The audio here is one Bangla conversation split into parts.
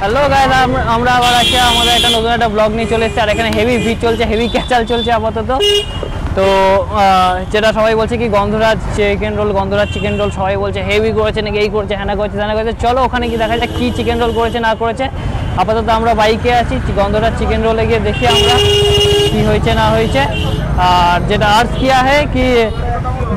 হ্যালো গাইস, আমরা আবার আছি আমাদের একটা নতুন একটা ব্লগ নিয়ে চলে এসেছি। আর এখানে হেভি ভিড় চলছে, হেভি ক্যাচাল চলছে আপাতত। তো যেটা সবাই বলছে কি গন্ধরাজ চিকেন রোল, গন্ধরাজ চিকেন রোল সবাই বলছে হেভি করেছে নাকি, এই করছে হ্যাঁ করেছে জানা করেছে। চলো ওখানে কি দেখা যায় কী চিকেন রোল করেছে না করেছে। আপাতত আমরা বাইকে আছি, গন্ধরাজ চিকেন রোলে গিয়ে দেখি আমরা কি হয়েছে না হয়েছে। और जेटा अर्ज किया है कि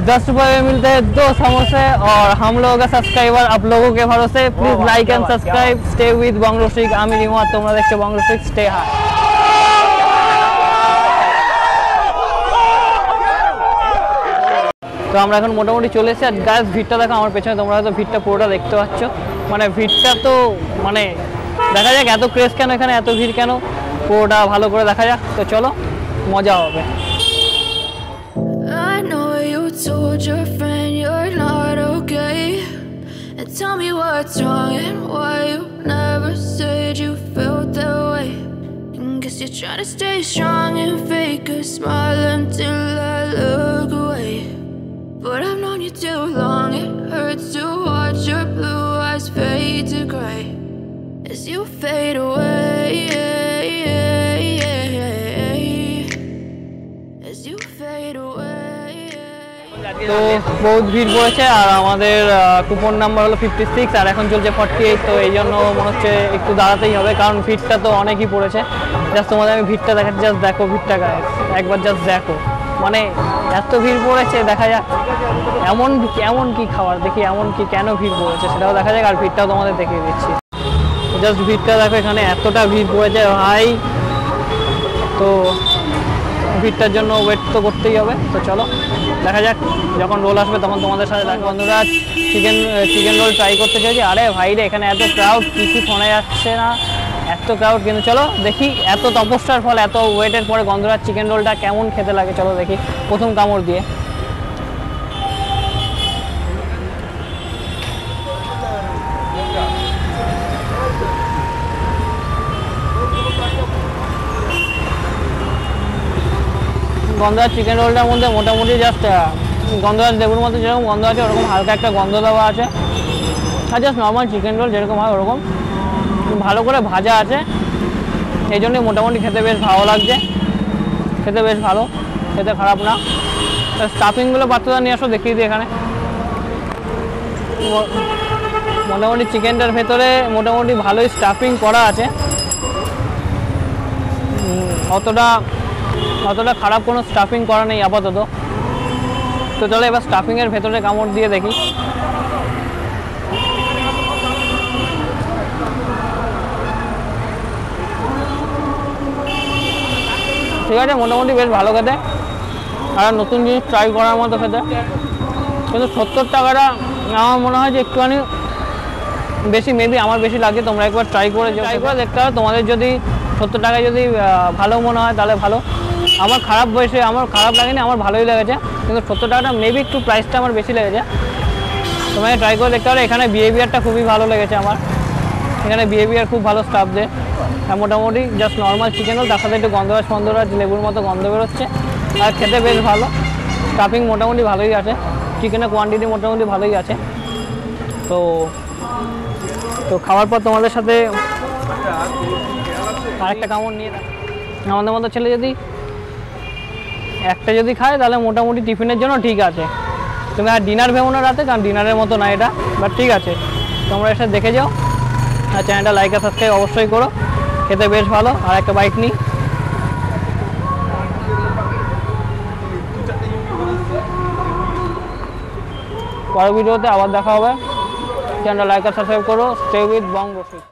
10 रुपये में मिलते हैं 2 समोसे और हम लोगों का सब्सक्राइबर आप लोगों के भरोसे please like and subscribe stay with बंग रसिक आमी रिमा তোমরা দেখছো বং রসিক স্টে হাই। তো আমরা এখন মোটামুটি চলে এসেছি। আর গাইস ভিড়টা দেখো আমার পেছনে, তোমরা হয়তো ভিড়টা পুরোটা দেখতে পাচ্ছ। মানে ভিড়টা তো মানে দেখা যাক এত ক্রেজ কেন, এখানে এত ভিড় কেন, পুরোটা ভালো করে দেখা যাক। তো চলো মজা হবে। I know you told your friend you're not okay, and tell me what's wrong and why you never said you felt that way. And guess you're trying to stay strong and fake a smile until I look away. But I've known you too long, it hurts to watch your blue eyes fade to gray as you fade away. তো বহুত ভিড় পড়েছে আর আমাদের কুপন নাম্বার হলো 56 আর এখন চলছে 48। তো এই জন্য মনে হচ্ছে একটু দাঁড়াতেই হবে, কারণ ভিড়টা তো অনেকই পড়েছে। জাস্ট তোমাদের আমি ভিড়টা দেখাচ্ছি, জাস্ট দেখো ভিড়টা গায়ে একবার, জাস্ট দেখো মানে এত ভিড় পড়েছে। দেখা যাক এমন কি খাবার দেখি, এমন কি কেন ভিড় পড়েছে সেটাও দেখা যাক, আর ভিড়টাও তোমাদের দেখিয়ে দিচ্ছি। জাস্ট ভিড়টা দেখো, এখানে এতটা ভিড় পড়েছে ভাই। তো ভিড়টার জন্য ওয়েট তো করতেই হবে। তো চলো দেখা যাক, যখন রোল আসবে তখন তোমাদের সাথে দেখো। বন্ধুরা চিকেন রোল ট্রাই করতে চাইছি। আরে ভাই রে, এখানে এত ক্রাউড, কিছু শোনা যাচ্ছে না, এত ক্রাউড। কিন্তু চলো দেখি এত তপস্যার ফল, এত ওয়েটের পরে গন্ধরাজ চিকেন রোলটা কেমন খেতে লাগে। চলো দেখি প্রথম কামড় দিয়ে। গন্ধরাজ চিকেন রোলটার মধ্যে মোটামুটি জাস্ট গন্ধরাজ লেবুর মধ্যে যেরকম গন্ধ আছে ওরকম হালকা একটা গন্ধ দেওয়া আছে। আর জাস্ট নর্মাল চিকেন রোল যেরকম হয় ওরকম ভালো করে ভাজা আছে, এই জন্যই মোটামুটি খেতে বেশ ভালো লাগছে। খেতে বেশ ভালো, খেতে খারাপ না। স্টাফিংগুলো বাচ্চারা নিয়ে আসো দেখিয়ে দিই। এখানে মোটামুটি চিকেনটার ভেতরে মোটামুটি ভালোই স্টাফিং করা আছে, অতটা খারাপ কোনো স্টাফিং করা নেই আপাতত। তো চলো এবার স্টাফিংয়ের ভেতরে কামড় দিয়ে দেখি। ঠিক আছে, মোটামুটি বেশ ভালো খেতে, আর নতুন জিনিস ট্রাই করার মতো খেতে। কিন্তু 70 টাকাটা আমার মনে হয় যে একটুখানি বেশি, মেবি আমার বেশি লাগে। তোমরা একবার ট্রাই করে দেখতে হবে। তোমাদের যদি 70 টাকায় যদি ভালো মনে হয় তাহলে ভালো। আমার খারাপ লাগেনি, আমার ভালোই লেগেছে। কিন্তু 70 টাকাটা মেবি একটু প্রাইসটা আমার বেশি লেগেছে। তোমাকে ট্রাই করে দেখতে হবে। এখানে বিহেভিয়ারটা খুবই ভালো লেগেছে আমার, এখানে বিহেভিয়ার খুব ভালো স্টাফ দেয়। আর মোটামুটি জাস্ট নর্মাল চিকেন রোল, তার সাথে একটু গন্ধরাজ লেবুর মতো গন্ধ বেরোচ্ছে, আর খেতে বেশ ভালো। স্টাফিং মোটামুটি ভালোই আছে, চিকেনের কোয়ান্টিটি মোটামুটি ভালোই আছে। তো খাওয়ার পর তোমাদের সাথে আরেকটা কামড় নিয়ে আমাদের মতো ছেলে যদি একটা যদি খায় তাহলে মোটামুটি টিফিনের জন্য ঠিক আছে। তুমি আর ডিনার ভেবো না রাতে, কারণ ডিনারের মতো না এটা, বাট ঠিক আছে। তোমরা এসে দেখে যাও, আর চ্যানেলটা লাইক আর সাবস্ক্রাইব অবশ্যই করো। খেতে বেশ ভালো। আর একটা বাইক নিই। পরের ভিডিওতে আবার দেখা হবে। চ্যানেলটা লাইক আর সাবস্ক্রাইব করো। স্টে উইথ বং রসিক।